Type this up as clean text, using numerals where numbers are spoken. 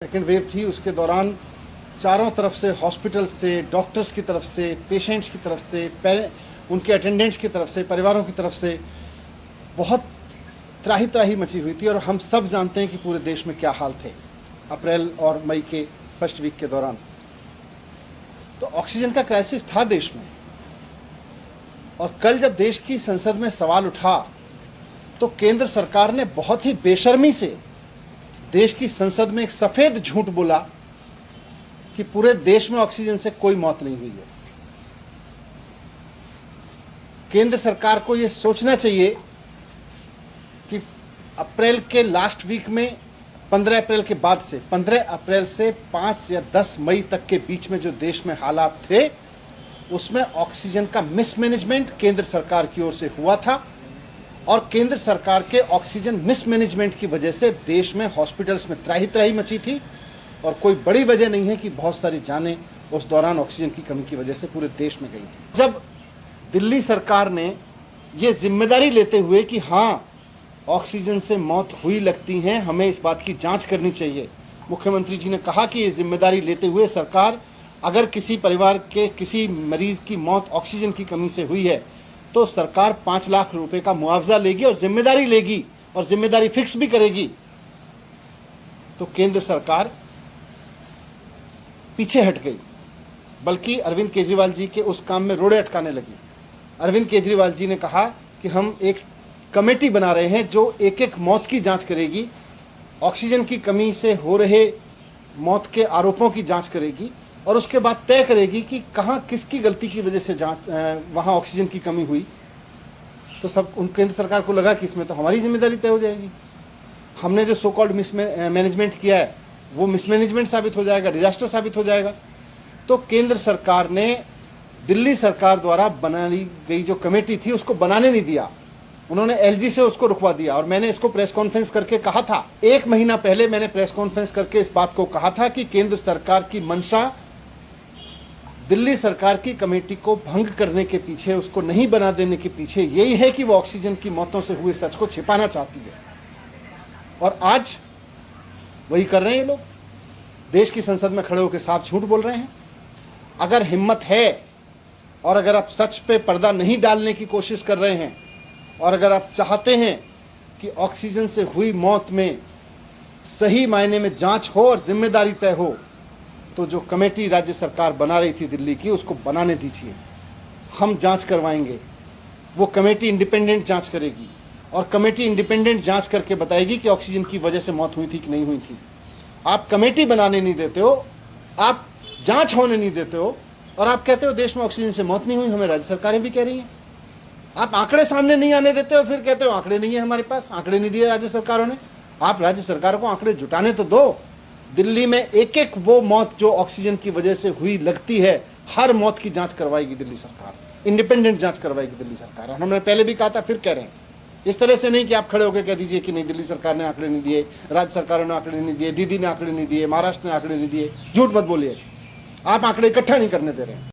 Second wave थी, उसके दौरान चारों तरफ से, हॉस्पिटल से, डॉक्टर्स की तरफ से, पेशेंट्स की तरफ से, उनके अटेंडेंट्स की तरफ से, परिवारों की तरफ से बहुत त्राही त्राही मची हुई थी। और हम सब जानते हैं कि पूरे देश में क्या हाल थे अप्रैल और मई के फर्स्ट वीक के दौरान। तो ऑक्सीजन का क्राइसिस था देश में। और कल जब देश की संसद में सवाल उठा तो केंद्र सरकार ने बहुत ही बेशर्मी से देश की संसद में एक सफेद झूठ बोला कि पूरे देश में ऑक्सीजन से कोई मौत नहीं हुई है। केंद्र सरकार को यह सोचना चाहिए कि अप्रैल के लास्ट वीक में 15 अप्रैल के बाद से 15 अप्रैल से 5 या 10 मई तक के बीच में जो देश में हालात थे, उसमें ऑक्सीजन का मिसमैनेजमेंट केंद्र सरकार की ओर से हुआ था। और केंद्र सरकार के ऑक्सीजन मिसमैनेजमेंट की वजह से देश में हॉस्पिटल्स में त्राही त्राही मची थी। और कोई बड़ी वजह नहीं है कि बहुत सारी जानें उस दौरान ऑक्सीजन की कमी की वजह से पूरे देश में गई थी। जब दिल्ली सरकार ने ये जिम्मेदारी लेते हुए कि हाँ, ऑक्सीजन से मौत हुई लगती है, हमें इस बात की जांच करनी चाहिए, मुख्यमंत्री जी ने कहा कि ये जिम्मेदारी लेते हुए सरकार अगर किसी परिवार के किसी मरीज की मौत ऑक्सीजन की कमी से हुई है तो सरकार 5 लाख रुपए का मुआवजा लेगी और जिम्मेदारी लेगी और जिम्मेदारी फिक्स भी करेगी। तो केंद्र सरकार पीछे हट गई, बल्कि अरविंद केजरीवाल जी के उस काम में रोड़े अटकाने लगी। अरविंद केजरीवाल जी ने कहा कि हम एक कमेटी बना रहे हैं जो एक एक मौत की जांच करेगी, ऑक्सीजन की कमी से हो रहे मौत के आरोपों की जांच करेगी और उसके बाद तय करेगी कि कहां किसकी गलती की वजह से वहां ऑक्सीजन की कमी हुई। तो सब केंद्र सरकार को लगा कि इसमें तो हमारी जिम्मेदारी तय हो जाएगी, हमने जो सो कॉल्ड मिसमैनेजमेंट किया है वो मिसमैनेजमेंट साबित हो जाएगा, डिजास्टर साबित हो जाएगा। तो केंद्र सरकार ने दिल्ली सरकार द्वारा बनाई गई जो कमेटी थी उसको बनाने नहीं दिया, उन्होंने एलजी से उसको रुकवा दिया। और मैंने इसको प्रेस कॉन्फ्रेंस करके कहा था, 1 महीना पहले मैंने प्रेस कॉन्फ्रेंस करके इस बात को कहा था कि केंद्र सरकार की मंशा दिल्ली सरकार की कमेटी को भंग करने के पीछे, उसको नहीं बना देने के पीछे यही है कि वो ऑक्सीजन की मौतों से हुए सच को छिपाना चाहती है। और आज वही कर रहे हैं ये लोग, देश की संसद में खड़े होकर साफ झूठ बोल रहे हैं। अगर हिम्मत है और अगर आप सच पे पर्दा नहीं डालने की कोशिश कर रहे हैं और अगर आप चाहते हैं कि ऑक्सीजन से हुई मौत में सही मायने में जांच हो और जिम्मेदारी तय हो, तो जो कमेटी राज्य सरकार बना रही थी दिल्ली की, उसको बनाने दीजिए। हम जांच करवाएंगे, वो कमेटी इंडिपेंडेंट जांच करेगी और कमेटी इंडिपेंडेंट जांच करके बताएगी कि ऑक्सीजन की वजह से मौत हुई थी कि नहीं हुई थी। आप कमेटी बनाने नहीं देते हो, आप जांच होने नहीं देते हो और आप कहते हो देश में ऑक्सीजन से मौत नहीं हुई। हमें राज्य सरकारें भी कह रही हैं। आप आंकड़े सामने नहीं आने देते हो, फिर कहते हो आंकड़े नहीं है हमारे पास, आंकड़े नहीं दिए राज्य सरकारों ने। आप राज्य सरकारों को आंकड़े जुटाने तो दो। दिल्ली में एक एक वो मौत जो ऑक्सीजन की वजह से हुई लगती है, हर मौत की जांच करवाएगी दिल्ली सरकार, इंडिपेंडेंट जांच करवाएगी दिल्ली सरकार। और हमने पहले भी कहा था, फिर कह रहे हैं, इस तरह से नहीं कि आप खड़े होकर कह दीजिए कि नहीं दिल्ली सरकार ने आंकड़े नहीं दिए, राज्य सरकारों ने आंकड़े नहीं दिए, दीदी ने आंकड़े नहीं दिए, महाराष्ट्र ने आंकड़े नहीं दिए। झूठ मत बोलिए, आप आंकड़े इकट्ठा नहीं करने दे रहे हैं।